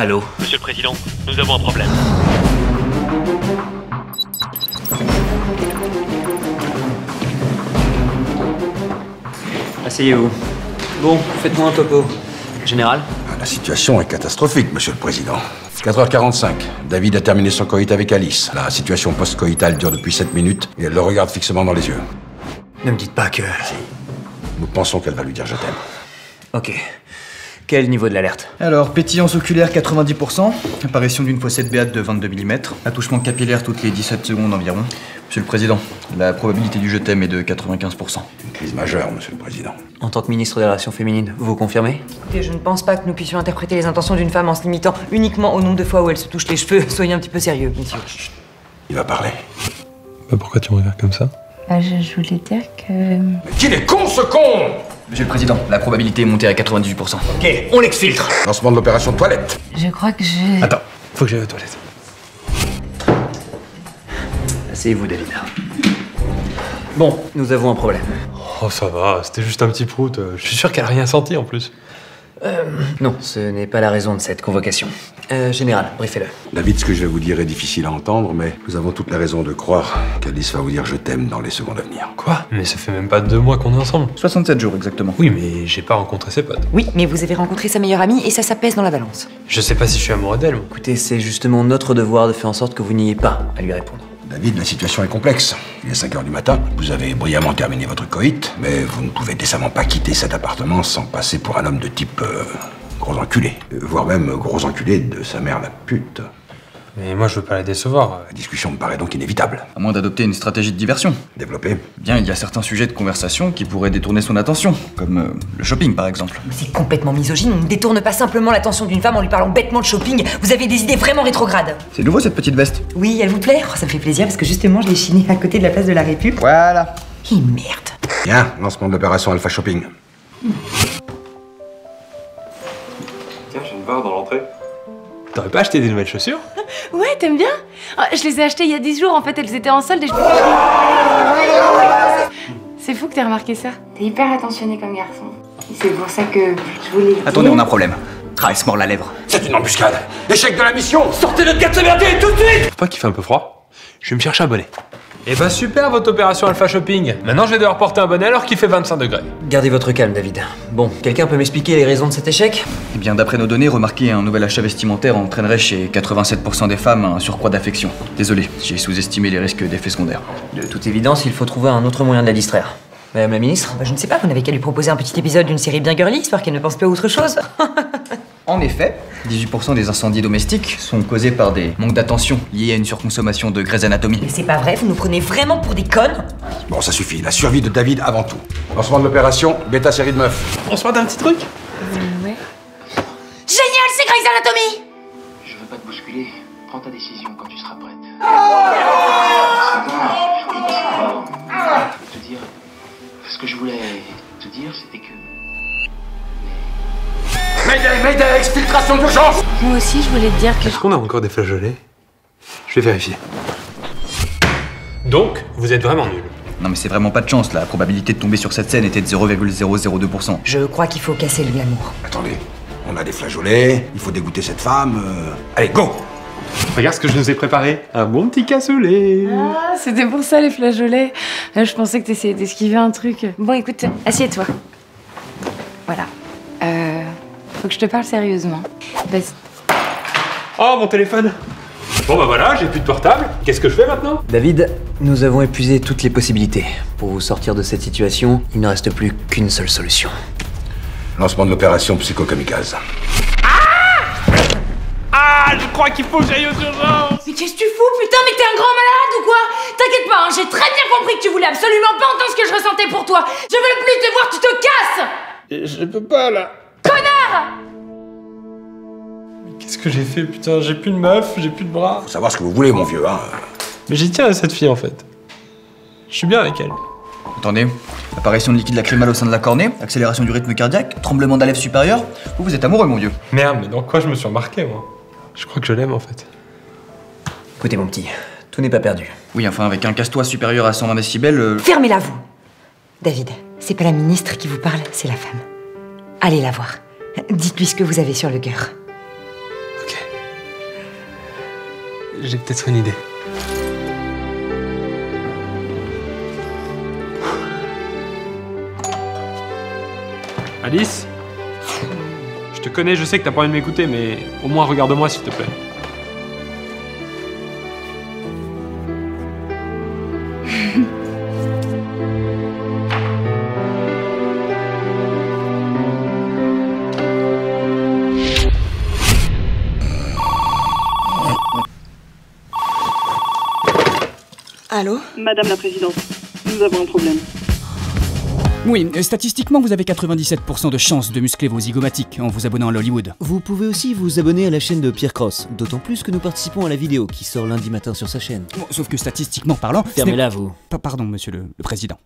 Allô? Monsieur le Président, nous avons un problème. Asseyez-vous. Bon, faites-moi un topo. Général? La situation est catastrophique, Monsieur le Président. 4h45, David a terminé son coït avec Alice. La situation post-coïtale dure depuis 7 minutes et elle le regarde fixement dans les yeux. Ne me dites pas que... Nous pensons qu'elle va lui dire je t'aime. Ok. Quel niveau de l'alerte? Alors, pétillance oculaire 90%, apparition d'une fossette béate de 22 mm, attouchement capillaire toutes les 17 secondes environ. Monsieur le Président, la probabilité du je t'aime est de 95%. Une crise majeure, Monsieur le Président. En tant que ministre des Relations féminines, vous confirmez? Écoutez, je ne pense pas que nous puissions interpréter les intentions d'une femme en se limitant uniquement au nombre de fois où elle se touche les cheveux. Soyez un petit peu sérieux, monsieur. Il va parler. Bah pourquoi tu me regardes comme ça? Je voulais dire que... Mais qu'il est con, ce con! Monsieur le Président, la probabilité est montée à 98%. Ok, on l'exfiltre. Lancement de l'opération toilette. Je crois que j'ai... Attends, faut que j'aille aux toilettes. Asseyez-vous, David. Bon, nous avons un problème. Oh ça va, c'était juste un petit prout. Je suis sûr qu'elle a rien senti en plus. Non, ce n'est pas la raison de cette convocation. Général, briefez-le. David, ce que je vais vous dire est difficile à entendre, mais nous avons toute la raison de croire qu'Alice va vous dire je t'aime dans les secondes à venir. Quoi? Mais ça fait même pas 2 mois qu'on est ensemble. 67 jours exactement. Oui, mais j'ai pas rencontré ses potes. Oui, mais vous avez rencontré sa meilleure amie et ça pèse dans la balance. Je sais pas si je suis amoureux d'elle, moi. Écoutez, c'est justement notre devoir de faire en sorte que vous n'ayez pas à lui répondre. David, la situation est complexe. Il est 5h du matin, vous avez brillamment terminé votre coït, mais vous ne pouvez décemment pas quitter cet appartement sans passer pour un homme de type gros enculé. Voire même gros enculé de sa mère la pute. Mais moi je veux pas la décevoir. La discussion me paraît donc inévitable. À moins d'adopter une stratégie de diversion. Développé. Bien, il y a certains sujets de conversation qui pourraient détourner son attention, comme le shopping par exemple. Mais c'est complètement misogyne, on ne détourne pas simplement l'attention d'une femme en lui parlant bêtement de shopping. Vous avez des idées vraiment rétrogrades. C'est nouveau cette petite veste? Oui, elle vous plaît? Oh, ça me fait plaisir parce que justement je l'ai chinée à côté de la place de la République. Voilà. Et merde. Bien, lancement de l'opération Alpha Shopping. Tiens, je viens de voir dans l'entrée. T'aurais pas acheté des nouvelles chaussures? Ouais, t'aimes bien? Je les ai achetées il y a 10 jours, en fait, elles étaient en solde et je... C'est fou que t'aies remarqué ça. T'es hyper attentionné comme garçon. C'est pour ça que je voulais... Attendez, on a un problème. Ah, il se mord la lèvre. C'est une embuscade. Échec de la mission. Sortez notre gars de ce merdier tout de suite! Pas qu'il fait un peu froid? Je vais me chercher un bonnet. Eh bah super votre opération Alpha Shopping. Maintenant je vais devoir porter un bonnet alors qu'il fait 25 degrés. Gardez votre calme, David. Bon, quelqu'un peut m'expliquer les raisons de cet échec? Eh bien, d'après nos données, remarquez, un nouvel achat vestimentaire entraînerait chez 87% des femmes un surcroît d'affection. Désolé, j'ai sous-estimé les risques d'effets secondaires. De toute évidence, il faut trouver un autre moyen de la distraire. Madame la ministre? Bah, je ne sais pas, vous n'avez qu'à lui proposer un petit épisode d'une série bien girly, histoire qu'elle ne pense pas à autre chose. En effet, 18% des incendies domestiques sont causés par des manques d'attention liés à une surconsommation de Grey's Anatomy. Mais c'est pas vrai, vous nous prenez vraiment pour des connes? Bon, ça suffit. La survie de David avant tout. Lancement de l'opération Bêta série de meufs. On se parle d'un petit truc? Ouais. Génial, c'est Grey's Anatomy! Je veux pas te bousculer. Prends ta décision quand tu seras prête. Je te dire, ce que je voulais te dire, c'était que... Mayday, Mayday, exfiltration d'urgence. Moi aussi, je voulais te dire que... Est-ce qu'on a encore des flageolets? Je vais vérifier. Donc, vous êtes vraiment nul. Non mais c'est vraiment pas de chance, la probabilité de tomber sur cette scène était de 0,002%. Je crois qu'il faut casser le glamour. Attendez, on a des flageolets, il faut dégoûter cette femme. Allez, go. Regarde ce que je nous ai préparé. Un bon petit cassoulet. Ah, c'était pour ça les flageolets. Je pensais que t'essayais d'esquiver un truc. Bon, écoute, assieds-toi. Voilà. Faut que je te parle sérieusement. Oh, mon téléphone. Bon bah voilà, j'ai plus de portable. Qu'est-ce que je fais maintenant? David, nous avons épuisé toutes les possibilités. Pour vous sortir de cette situation, il ne reste plus qu'une seule solution. Lancement de l'opération Psycho-Kamikaze. Ah, je crois qu'il faut que j'aille aux urgences. Mais qu'est-ce que tu fous, putain? Mais t'es un grand malade ou quoi? T'inquiète pas, hein, j'ai très bien compris que tu voulais absolument pas entendre ce que je ressentais pour toi. Je veux plus te voir, tu te casses. Je peux pas là. Connard! Qu'est-ce que j'ai fait, putain? J'ai plus de meuf, j'ai plus de bras. Faut savoir ce que vous voulez, mon vieux, hein. Mais j'y tiens à cette fille en fait. Je suis bien avec elle. Attendez, apparition de liquide lacrymal au sein de la cornée, accélération du rythme cardiaque, tremblement de la lèvre supérieure. Vous êtes amoureux, mon vieux. Merde, mais dans quoi je me suis remarqué, moi? Je crois que je l'aime en fait. Écoutez, mon petit, tout n'est pas perdu. Oui, enfin, avec un casse-toi supérieur à 120 décibels... Fermez-la, vous! David, c'est pas la ministre qui vous parle, c'est la femme. Allez la voir. Dites-lui ce que vous avez sur le cœur. Ok. J'ai peut-être une idée. Alice? Je te connais, je sais que t'as pas envie de m'écouter, mais au moins regarde-moi s'il te plaît. Allô? Madame la Présidente, nous avons un problème. Oui, statistiquement, vous avez 97% de chances de muscler vos zygomatiques en vous abonnant à l'Hollywood. Vous pouvez aussi vous abonner à la chaîne de Pierre Cross, d'autant plus que nous participons à la vidéo qui sort lundi matin sur sa chaîne. Bon, sauf que statistiquement parlant... Fermez-la, vous. Pardon, monsieur le président.